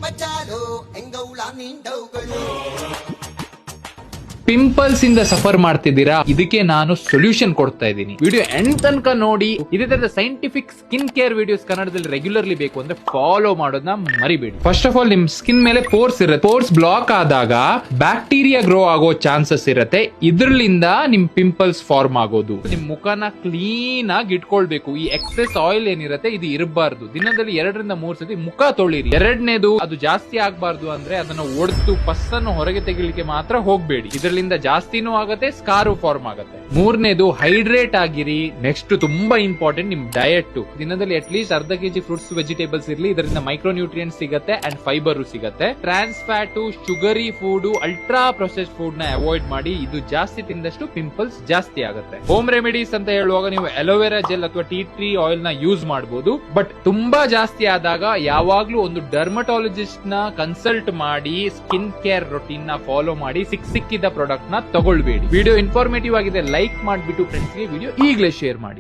ಮಚ್ಚಾಲೋ ಎಂಗೌಳ ನಿಂಡವುಗಳು. Pimples ಇಂದ suffer ಮಾಡ್ತಿದ್ದೀರಾ? ಇದಕ್ಕೆ ನಾನು ಸೊಲ್ಯೂಷನ್ ಕೊಡ್ತಾ ಇದ್ದೀನಿ. ವಿಡಿಯೋ ಎಂಡ್ ತನಕ ನೋಡಿ. ಇದೇ ತರದ ಸೈಂಟಿಫಿಕ್ ಸ್ಕಿನ್ ಕೇರ್ ವಿಡಿಯೋಸ್ ಕನ್ನಡದಲ್ಲಿ ರೆಗ್ಯುಲರ್ಲಿ ಬೇಕು ಅಂದ್ರೆ ಫಾಲೋ ಮಾಡೋದನ್ನ ಮರಿಬೇಡಿ. ಫಸ್ಟ್ ಆಫ್ ಆಲ್ ನಿಮ್ ಸ್ಕಿನ್ ಮೇಲೆ ಪೋರ್ಸ್ ಇರುತ್ತೆ. ಪೋರ್ಸ್ ಬ್ಲಾಕ್ ಆದಾಗ ಬ್ಯಾಕ್ಟೀರಿಯಾ ಗ್ರೋ ಆಗೋ ಚಾನ್ಸಸ್ ಇರುತ್ತೆ. ಇದ್ರಲಿಂದ ನಿಮ್ ಪಿಂಪಲ್ಸ್ ಫಾರ್ಮ್ ಆಗೋದು. ನಿಮ್ ಮುಖನ ಕ್ಲೀನ್ ಆಗಿ ಇಟ್ಕೊಳ್ಬೇಕು. ಈ ಎಕ್ಸೆಸ್ ಆಯಿಲ್ ಏನಿರುತ್ತೆ ಇದು ಇರಬಾರ್ದು. ದಿನದಲ್ಲಿ 2-3 ಸತಿ ಮುಖ ತೊಳಿರಿ. ಎರಡನೇದು, ಅದು ಜಾಸ್ತಿ ಆಗ್ಬಾರ್ದು ಅಂದ್ರೆ ಅದನ್ನ ಒಡೆದು ಪಸ್ಸನ್ನು ಹೊರಗೆ ತೆಗಿಲಿಕ್ಕೆ ಮಾತ್ರ ಹೋಗ್ಬೇಡಿ. ಇದರಿಂದ ಜಾಸ್ತಿನೂ ಆಗತ್ತೆ, ಸ್ಕಾರು ಫಾರ್ಮ್ ಆಗತ್ತೆ. ಮೂರನೇದು, ಹೈಡ್ರೇಟ್ ಆಗಿರಿ. ನೆಕ್ಸ್ಟ್ ತುಂಬಾ ಇಂಪಾರ್ಟೆಂಟ್, ನಿಮ್ ಡಯಟ್. ದಿನದಲ್ಲಿ ಅಟ್ ಲೀಸ್ಟ್ ಅರ್ಧ ಕೆಜಿ ಫ್ರೂಟ್ಸ್ ವೆಜಿಟೇಬಲ್ಸ್ ಇರ್ಲಿ. ಇದರಿಂದ ಮೈಕ್ರೋ ನ್ಯೂಟ್ರಿಯೆಂಟ್ಸ್ ಸಿಗತ್ತೆ ಅಂಡ್ ಫೈಬರ್ ಸಿಗತ್ತೆ. Trans fat, sugary food, ultra processed food ನ ಅವಾಯ್ಡ್ ಮಾಡಿ. ಇದು ಜಾಸ್ತಿ ತಿಂದಷ್ಟು ಪಿಂಪಲ್ಸ್ ಜಾಸ್ತಿ ಆಗುತ್ತೆ. ಹೋಮ್ ರೆಮಿಡೀಸ್ ಅಂತ ಹೇಳುವಾಗ ನೀವು ಅಲೋವೆರಾ ಜೆಲ್ ಅಥವಾ ಟೀ ಟ್ರೀ ಆಯಿಲ್ ನ ಯೂಸ್ ಮಾಡಬಹುದು. ಬಟ್ ತುಂಬಾ ಜಾಸ್ತಿ ಆದಾಗ ಯಾವಾಗ್ಲೂ ಒಂದು ಡರ್ಮಟಾಲಜಿಸ್ಟ್ ನ ಕನ್ಸಲ್ಟ್ ಮಾಡಿ ಸ್ಕಿನ್ ಕೇರ್ ರೊಟೀನ್ ನ ಫಾಲೋ ಮಾಡಿ. ಸಿಕ್ಕಿದ ಪ್ರಾಡಕ್ಟ್ ನ ತಗೊಳ್ಬೇಡಿ. ವಿಡಿಯೋ ಇನ್ಫಾರ್ಮೇಟಿವ್ ಆಗಿದೆ, ಲೈಕ್ ಮಾಡಿಬಿಟ್ಟು ಫ್ರೆಂಡ್ಸ್ಗೆ ವಿಡಿಯೋ ಈಗಲೇ ಶೇರ್ ಮಾಡಿ.